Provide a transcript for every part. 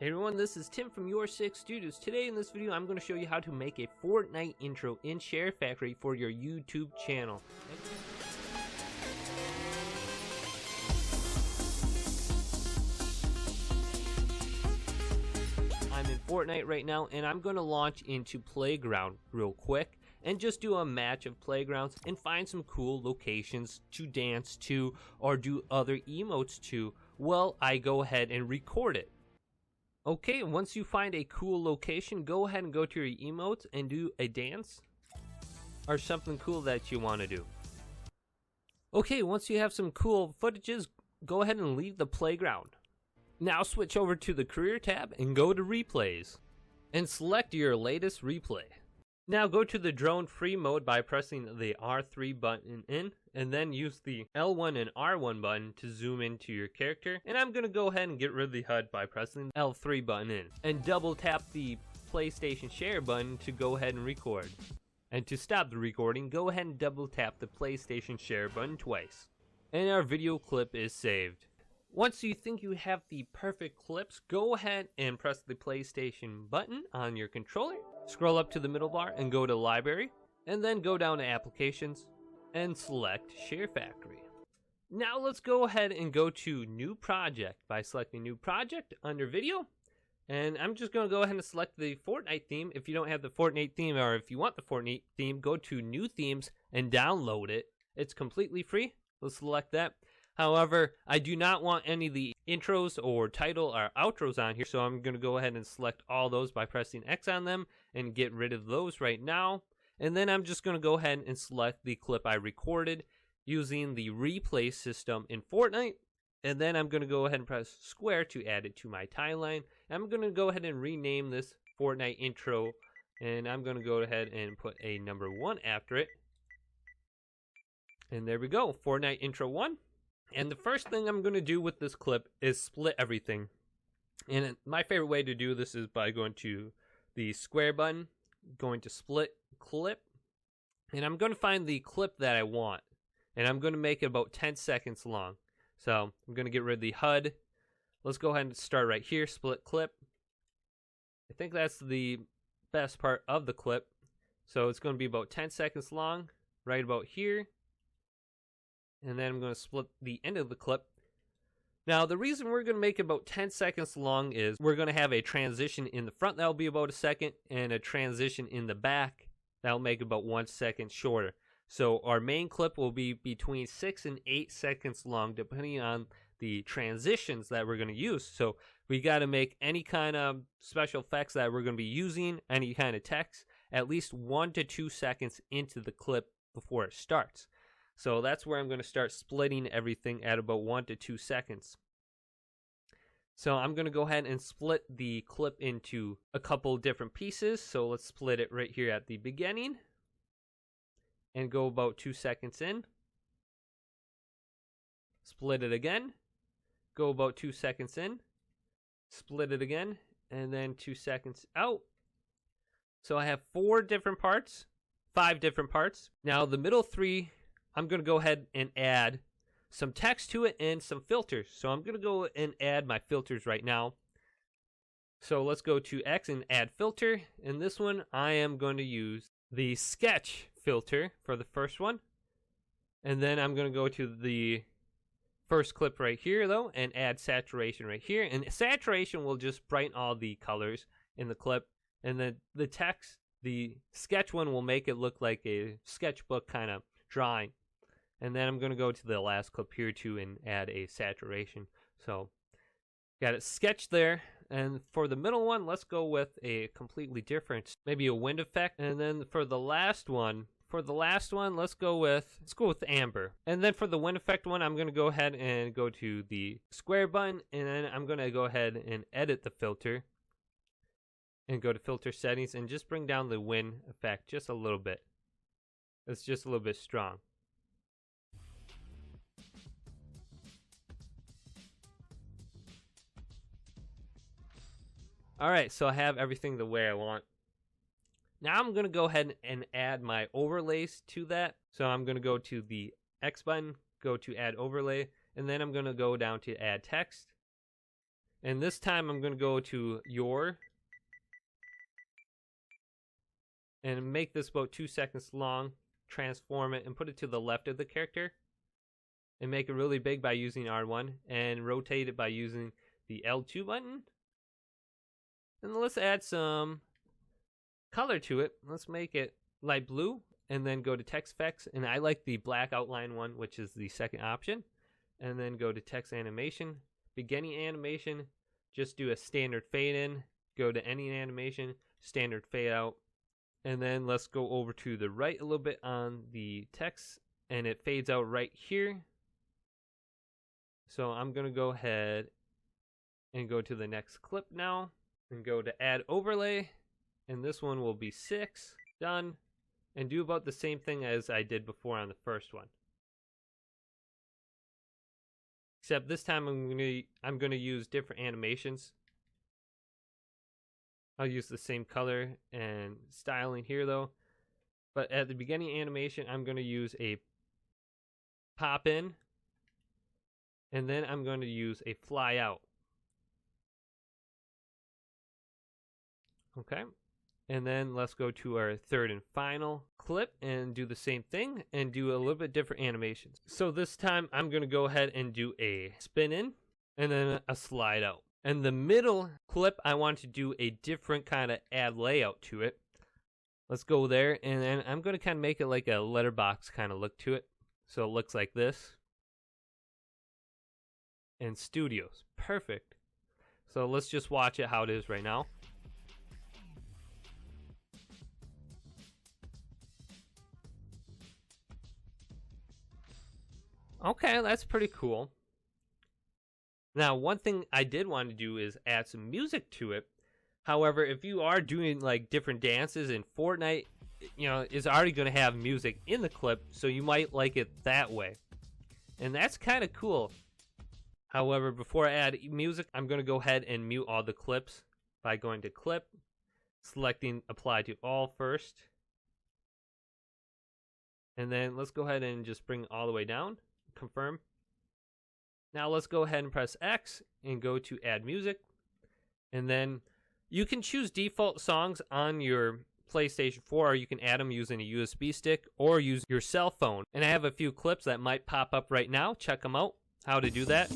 Hey everyone, this is Tim from YourSixGaming. Today in this video, I'm going to show you how to make a Fortnite intro in SHAREFACTORY for your YouTube channel. I'm in Fortnite right now, and I'm going to launch into Playground real quick and just do a match of playgrounds and find some cool locations to dance to or do other emotes to while I go ahead and record it. Okay, once you find a cool location, go ahead and go to your emotes and do a dance or something cool that you want to do. Okay, once you have some cool footages, go ahead and leave the playground. Now switch over to the career tab and go to replays and select your latest replay. Now go to the drone free mode by pressing the R3 button in, and then use the L1 and R1 button to zoom into your character. And I'm going to go ahead and get rid of the HUD by pressing the L3 button in, and double tap the PlayStation Share button to go ahead and record. And to stop the recording, go ahead and double tap the PlayStation Share button twice. And our video clip is saved. Once you think you have the perfect clips, go ahead and press the PlayStation button on your controller. Scroll up to the middle bar and go to Library, and then go down to Applications and select SHAREFACTORY. Now let's go ahead and go to New Project by selecting New Project under Video. And I'm just going to go ahead and select the Fortnite theme. If you don't have the Fortnite theme, or if you want the Fortnite theme, go to New Themes and download it. It's completely free. Let's select that. However, I do not want any of the intros or title or outros on here, so I'm going to go ahead and select all those by pressing X on them and get rid of those right now. And then I'm just going to go ahead and select the clip I recorded using the replay system in Fortnite. And then I'm going to go ahead and press square to add it to my timeline. I'm going to go ahead and rename this Fortnite intro, and I'm going to go ahead and put a number 1 after it. And there we go, Fortnite intro 1. And the first thing I'm going to do with this clip is split everything. And my favorite way to do this is by going to the square button, going to split clip, and I'm going to find the clip that I want. And I'm going to make it about 10 seconds long. So I'm going to get rid of the HUD. Let's go ahead and start right here, split clip. I think that's the best part of the clip. So it's going to be about 10 seconds long, right about here. And then I'm going to split the end of the clip. Now, the reason we're going to make it about 10 seconds long is we're going to have a transition in the front that'll be about a second, and a transition in the back that'll make about 1 second shorter. So our main clip will be between 6 and 8 seconds long, depending on the transitions that we're going to use. So we got to make any kind of special effects that we're going to be using, any kind of text, at least 1 to 2 seconds into the clip before it starts. So that's where I'm going to start splitting everything at about 1 to 2 seconds. So I'm going to go ahead and split the clip into a couple different pieces. So let's split it right here at the beginning and go about 2 seconds in. Split it again, go about 2 seconds in, split it again, and then 2 seconds out. So I have 5 different parts. Now the middle 3, I'm going to go ahead and add some text to it and some filters. So I'm going to go and add my filters right now. So let's go to X and add filter. In this one, I am going to use the sketch filter for the first one. And then I'm going to go to the first clip right here, though, and add saturation right here. And saturation will just brighten all the colors in the clip. And then the text, the sketch one, will make it look like a sketchbook kind of drawing. And then I'm going to go to the last clip here too and add a saturation. So got it sketched there. And for the middle one, let's go with a completely different, maybe a wind effect. And then for the last one, let's go with amber. And then for the wind effect one, I'm going to go ahead and go to the square button, and then I'm going to go ahead and edit the filter and go to filter settings and just bring down the wind effect just a little bit. It's just a little bit strong. Alright, so I have everything the way I want. Now I'm going to go ahead and add my overlays to that. So I'm going to go to the X button, go to add overlay, and then I'm going to go down to add text. And this time I'm going to go to and make this about 2 seconds long, transform it and put it to the left of the character, and make it really big by using R1, and rotate it by using the L2 button. And let's add some color to it. Let's make it light blue, and then go to text effects, and I like the black outline one, which is the second option. And then go to text animation, beginning animation, just do a standard fade in, go to ending animation, standard fade out. And then let's go over to the right a little bit on the text, and it fades out right here. So I'm going to go ahead and go to the next clip now, and go to add overlay, and this one will be 6, done, and do about the same thing as I did before on the first one. Except this time I'm going to use different animations. I'll use the same color and styling here though. But at the beginning animation, I'm going to use a pop in, and then I'm going to use a fly out. Okay. And then let's go to our third and final clip and do the same thing and do a little bit different animations. So this time I'm going to go ahead and do a spin in and then a slide out. And the middle clip, I want to do a different kind of add layout to it. Let's go there, and then I'm going to kind of make it like a letterbox kind of look to it. So it looks like this. And studios. Perfect. So let's just watch it how it is right now. Okay, that's pretty cool. Now, one thing I did want to do is add some music to it. However, if you are doing like different dances in Fortnite, it's already going to have music in the clip, so you might like it that way. And that's kind of cool. However, before I add music, I'm going to go ahead and mute all the clips by going to Clip, selecting Apply to All first. And then let's go ahead and just bring it all the way down. Confirm. Now let's go ahead and press X and go to Add Music. And then you can choose default songs on your PlayStation 4, or you can add them using a USB stick or use your cell phone. And I have a few clips that might pop up right now. Check them out, how to do that.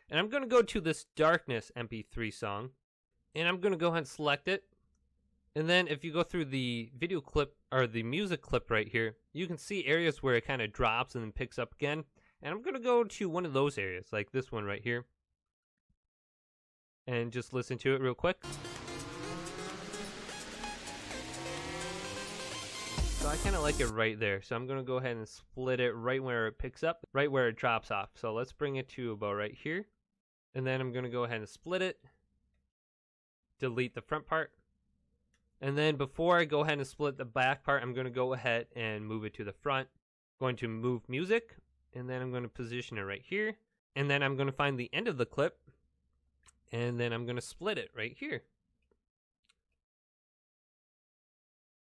And I'm going to go to this Darkness MP3 song, and I'm going to go ahead and select it. And then if you go through the video clip or the music clip right here, you can see areas where it kind of drops and then picks up again. And I'm going to go to one of those areas, like this one right here, and just listen to it real quick. So I kind of like it right there. So I'm going to go ahead and split it right where it picks up, right where it drops off. So let's bring it to about right here. And then I'm going to go ahead and split it, delete the front part. And then before I go ahead and split the back part, I'm going to go ahead and move it to the front. Going to move music. And then I'm going to position it right here. And then I'm going to find the end of the clip. And then I'm going to split it right here.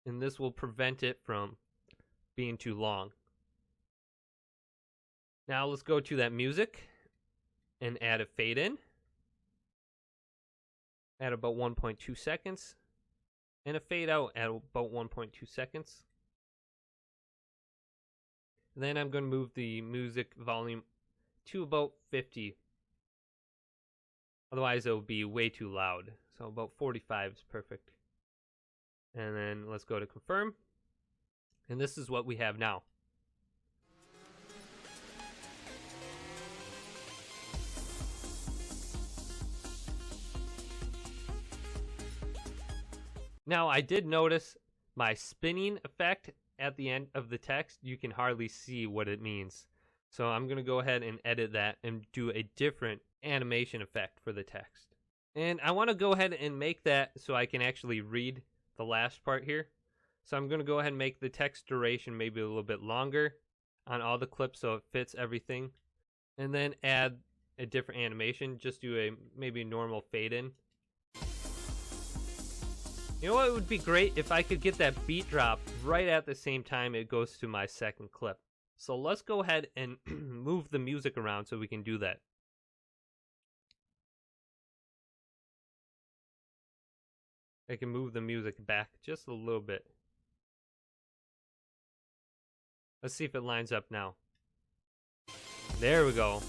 And this will prevent it from being too long. Now let's go to that music and add a fade in. At about 1.2 seconds. And a fade out at about 1.2 seconds. Then I'm going to move the music volume to about 50. Otherwise, it will be way too loud. So about 45 is perfect. And then let's go to confirm. And this is what we have now. Now, I did notice my spinning effect at the end of the text. You can hardly see what it means. So I'm going to go ahead and edit that and do a different animation effect for the text. And I want to go ahead and make that so I can actually read the last part here. So I'm going to go ahead and make the text duration maybe a little bit longer on all the clips so it fits everything. And then add a different animation. Just do a maybe normal fade in. You know what, it would be great if I could get that beat drop right at the same time it goes to my second clip. So let's go ahead and move the music around so we can do that. I can move the music back just a little bit. Let's see if it lines up now. There we go.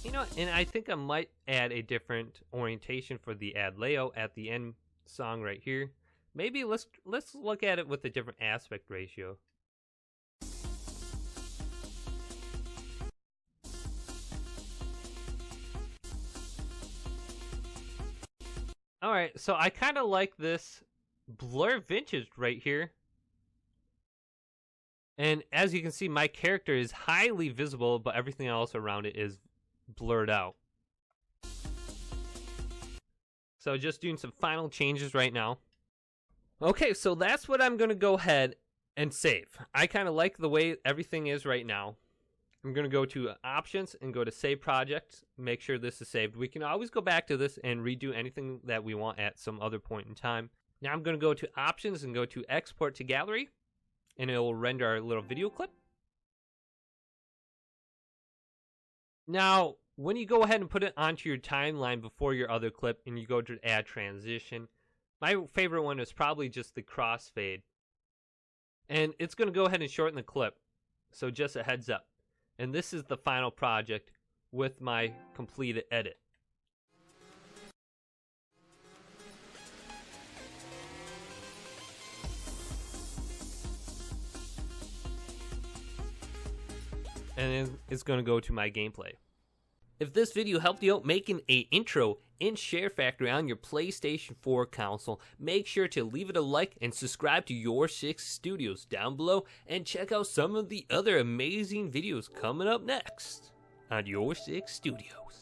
You know, and I think I might add a different orientation for the ad layout at the end song right here. Maybe let's look at it with a different aspect ratio. Alright, so I kind of like this blur vintage right here. And as you can see, my character is highly visible, but everything else around it is blurred out. So just doing some final changes right now. Okay, so that's what I'm going to go ahead and save. I kind of like the way everything is right now. I'm going to go to options and go to save project. Make sure this is saved. We can always go back to this and redo anything that we want at some other point in time. Now I'm going to go to options and go to export to gallery, and it will render our little video clip. Now, when you go ahead and put it onto your timeline before your other clip and you go to add transition, my favorite one is probably just the crossfade. And it's going to go ahead and shorten the clip. So just a heads up. And this is the final project with my completed edit. And then it's going to go to my gameplay. If this video helped you out making an intro in SHAREFACTORY on your PlayStation 4 console, make sure to leave it a like and subscribe to Your6 Studios down below, and check out some of the other amazing videos coming up next on Your6 Studios.